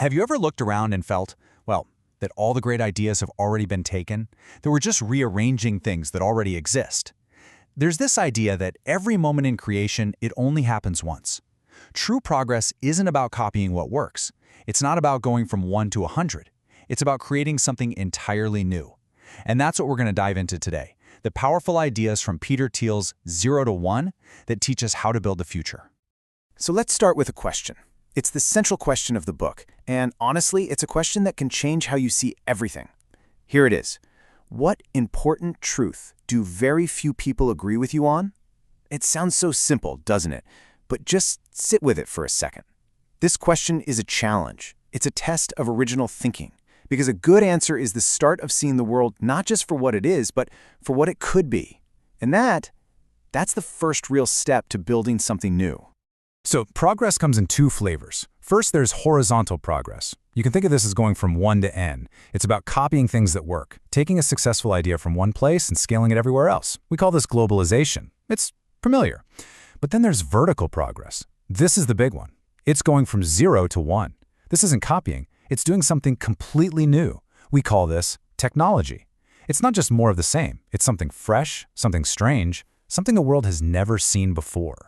Have you ever looked around and felt, well, that all the great ideas have already been taken? That we're just rearranging things that already exist? There's this idea that every moment in creation, it only happens once. True progress isn't about copying what works. It's not about going from 1 to 100. It's about creating something entirely new. And that's what we're going to dive into today. The powerful ideas from Thiel's 0 to 1 that teach us how to build the future. So let's start with a question. It's the central question of the book, and honestly, it's a question that can change how you see everything. Here it is. What important truth do very few people agree with you on? It sounds so simple, doesn't it? But just sit with it for a second. This question is a challenge. It's a test of original thinking, because a good answer is the start of seeing the world not just for what it is, but for what it could be. And that's the first real step to building something new. So progress comes in two flavors. First, there's horizontal progress. You can think of this as going from 1 to n. It's about copying things that work, taking a successful idea from one place and scaling it everywhere else. We call this globalization. It's familiar. But then there's vertical progress. This is the big one. It's going from 0 to 1. This isn't copying. It's doing something completely new. We call this technology. It's not just more of the same. It's something fresh, something strange, something the world has never seen before.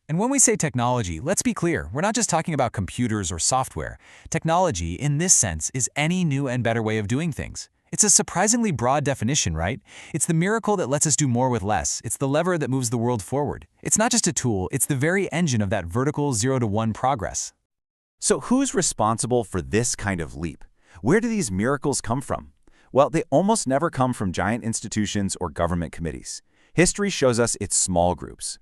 And when we say technology, let's be clear, we're not just talking about computers or software. Technology, in this sense, is any new and better way of doing things. It's a surprisingly broad definition, right? It's the miracle that lets us do more with less. It's the lever that moves the world forward. It's not just a tool, it's the very engine of that vertical 0 to 1 progress. So who's responsible for this kind of leap? Where do these miracles come from? Well, they almost never come from giant institutions or government committees. History shows us it's small groups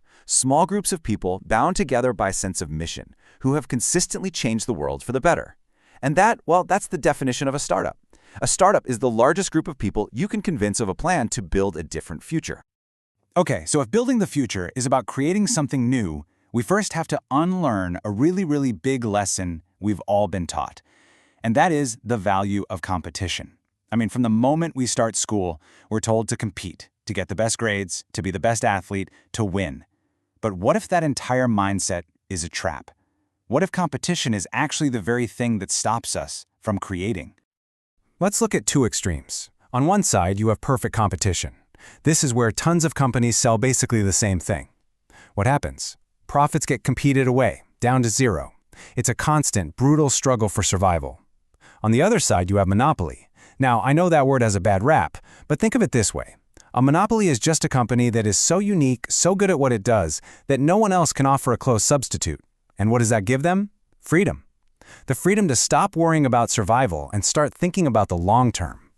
of people bound together by a sense of mission, who have consistently changed the world for the better. And that's the definition of a startup. A startup is the largest group of people you can convince of a plan to build a different future. Okay, so if building the future is about creating something new, we first have to unlearn a really big lesson we've all been taught. And that is the value of competition. I mean, from the moment we start school, we're told to compete, to get the best grades, to be the best athlete, to win. But what if that entire mindset is a trap? What if competition is actually the very thing that stops us from creating? Let's look at two extremes. On one side, you have perfect competition. This is where tons of companies sell basically the same thing. What happens? Profits get competed away, down to 0. It's a constant, brutal struggle for survival. On the other side, you have monopoly. Now, I know that word has a bad rap, but think of it this way. A monopoly is just a company that is so unique, so good at what it does, that no one else can offer a close substitute. And what does that give them? Freedom. The freedom to stop worrying about survival and start thinking about the long term.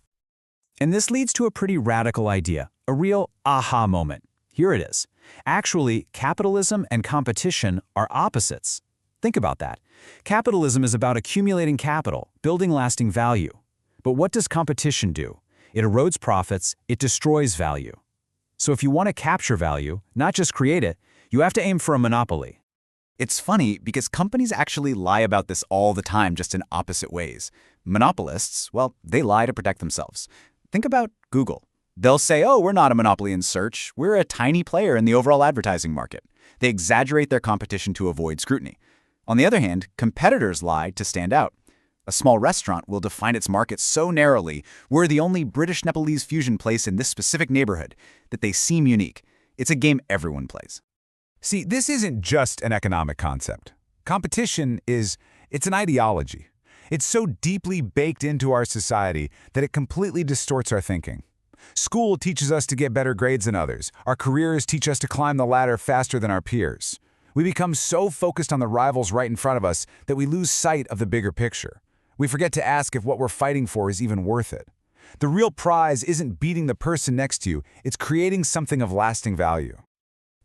And this leads to a pretty radical idea, a real aha moment. Here it is. Actually, capitalism and competition are opposites. Think about that. Capitalism is about accumulating capital, building lasting value. But what does competition do? It erodes profits, it destroys value. So if you want to capture value, not just create it, you have to aim for a monopoly. It's funny because companies actually lie about this all the time, just in opposite ways. Monopolists, well, they lie to protect themselves. Think about Google. They'll say, oh, we're not a monopoly in search. We're a tiny player in the overall advertising market. They exaggerate their competition to avoid scrutiny. On the other hand, competitors lie to stand out. A small restaurant will define its market so narrowly, we're the only British-Nepalese fusion place in this specific neighborhood, that they seem unique. It's a game everyone plays. See, this isn't just an economic concept. Competition it's an ideology. It's so deeply baked into our society that it completely distorts our thinking. School teaches us to get better grades than others. Our careers teach us to climb the ladder faster than our peers. We become so focused on the rivals right in front of us that we lose sight of the bigger picture. We forget to ask if what we're fighting for is even worth it. The real prize isn't beating the person next to you, it's creating something of lasting value.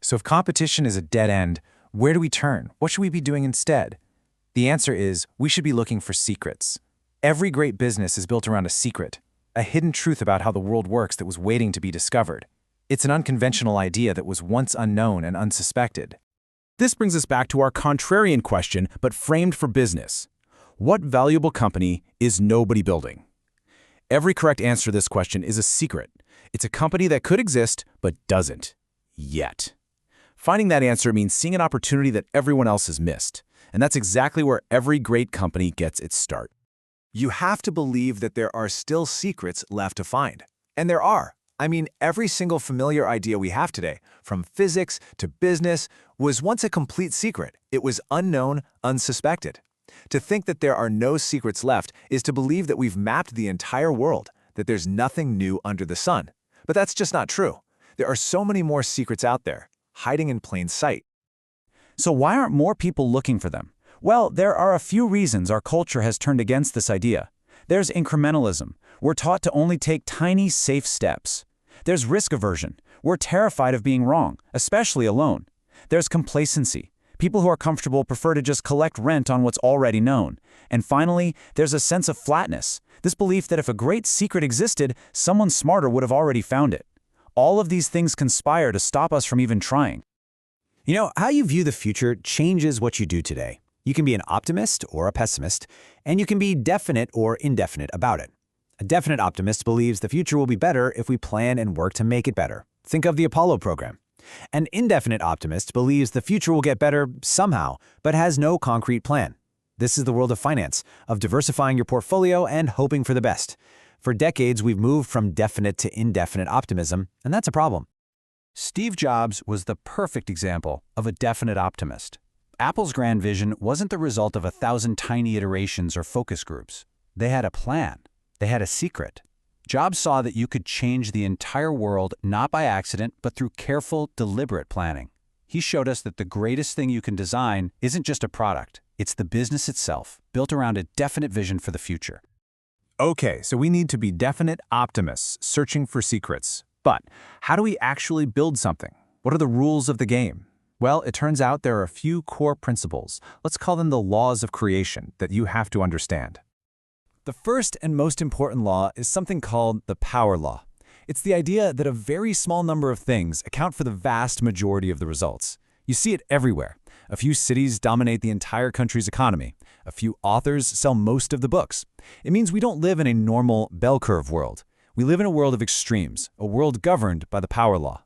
So if competition is a dead end, where do we turn? What should we be doing instead? The answer is, we should be looking for secrets. Every great business is built around a secret, a hidden truth about how the world works that was waiting to be discovered. It's an unconventional idea that was once unknown and unsuspected. This brings us back to our contrarian question, but framed for business. What valuable company is nobody building? Every correct answer to this question is a secret. It's a company that could exist, but doesn't. Yet. Finding that answer means seeing an opportunity that everyone else has missed. And that's exactly where every great company gets its start. You have to believe that there are still secrets left to find. And there are. I mean, every single familiar idea we have today, from physics to business, was once a complete secret. It was unknown, unsuspected. To think that there are no secrets left is to believe that we've mapped the entire world, that there's nothing new under the sun. But that's just not true. There are so many more secrets out there, hiding in plain sight. So why aren't more people looking for them? Well, there are a few reasons our culture has turned against this idea. There's incrementalism. We're taught to only take tiny, safe steps. There's risk aversion. We're terrified of being wrong, especially alone. There's complacency. People who are comfortable prefer to just collect rent on what's already known. And finally, there's a sense of flatness. This belief that if a great secret existed, someone smarter would have already found it. All of these things conspire to stop us from even trying. You know, how you view the future changes what you do today. You can be an optimist or a pessimist, and you can be definite or indefinite about it. A definite optimist believes the future will be better if we plan and work to make it better. Think of the Apollo program. An indefinite optimist believes the future will get better somehow, but has no concrete plan. This is the world of finance, of diversifying your portfolio and hoping for the best. For decades, we've moved from definite to indefinite optimism, and that's a problem. Steve Jobs was the perfect example of a definite optimist. Apple's grand vision wasn't the result of 1,000 tiny iterations or focus groups. They had a plan. They had a secret. Jobs saw that you could change the entire world not by accident, but through careful, deliberate planning. He showed us that the greatest thing you can design isn't just a product. It's the business itself, built around a definite vision for the future. Okay, so we need to be definite optimists, searching for secrets. But how do we actually build something? What are the rules of the game? Well, it turns out there are a few core principles. Let's call them the laws of creation that you have to understand. The first and most important law is something called the power law. It's the idea that a very small number of things account for the vast majority of the results. You see it everywhere. A few cities dominate the entire country's economy. A few authors sell most of the books. It means we don't live in a normal bell curve world. We live in a world of extremes, a world governed by the power law.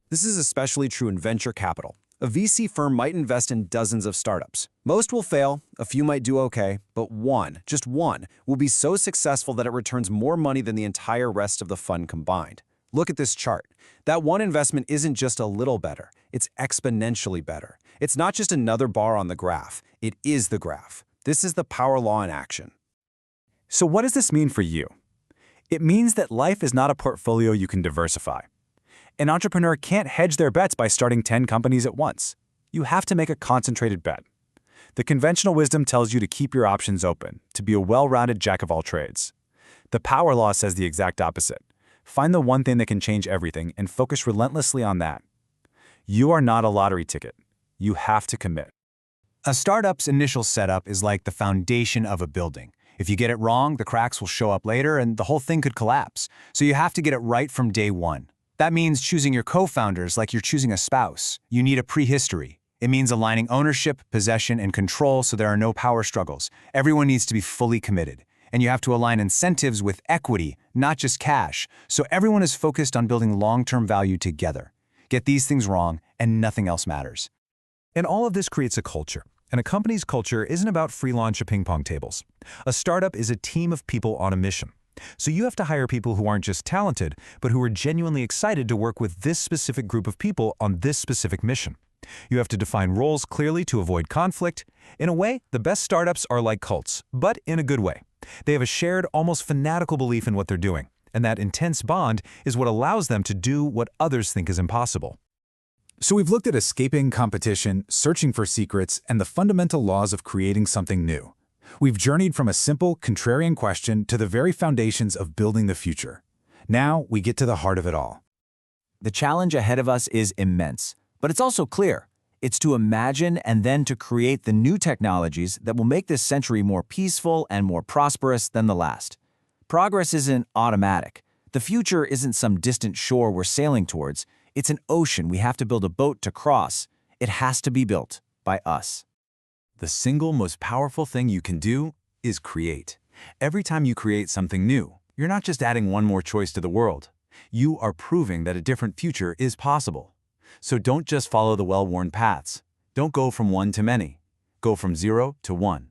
This is especially true in venture capital. A VC firm might invest in dozens of startups. Most will fail, a few might do okay, but one, just one, will be so successful that it returns more money than the entire rest of the fund combined. Look at this chart. That one investment isn't just a little better, it's exponentially better. It's not just another bar on the graph, it is the graph. This is the power law in action. So what does this mean for you? It means that life is not a portfolio you can diversify. An entrepreneur can't hedge their bets by starting 10 companies at once. You have to make a concentrated bet. The conventional wisdom tells you to keep your options open, to be a well-rounded jack of all trades. The power law says the exact opposite. Find the one thing that can change everything and focus relentlessly on that. You are not a lottery ticket. You have to commit. A startup's initial setup is like the foundation of a building. If you get it wrong, the cracks will show up later and the whole thing could collapse. So you have to get it right from day one. That means choosing your co-founders like you're choosing a spouse. You need a prehistory. It means aligning ownership, possession, and control so there are no power struggles. Everyone needs to be fully committed. And you have to align incentives with equity, not just cash, so everyone is focused on building long-term value together. Get these things wrong, and nothing else matters. And all of this creates a culture. And a company's culture isn't about free launch of ping pong tables. A startup is a team of people on a mission. So you have to hire people who aren't just talented, but who are genuinely excited to work with this specific group of people on this specific mission. You have to define roles clearly to avoid conflict. In a way, the best startups are like cults, but in a good way. They have a shared, almost fanatical belief in what they're doing, and that intense bond is what allows them to do what others think is impossible. So we've looked at escaping competition, searching for secrets, and the fundamental laws of creating something new. We've journeyed from a simple, contrarian question to the very foundations of building the future. Now we get to the heart of it all. The challenge ahead of us is immense, but it's also clear. It's to imagine and then to create the new technologies that will make this century more peaceful and more prosperous than the last. Progress isn't automatic. The future isn't some distant shore we're sailing towards. It's an ocean we have to build a boat to cross. It has to be built by us. The single most powerful thing you can do is create. Every time you create something new, you're not just adding one more choice to the world. You are proving that a different future is possible. So don't just follow the well-worn paths. Don't go from one to many. Go from 0 to 1.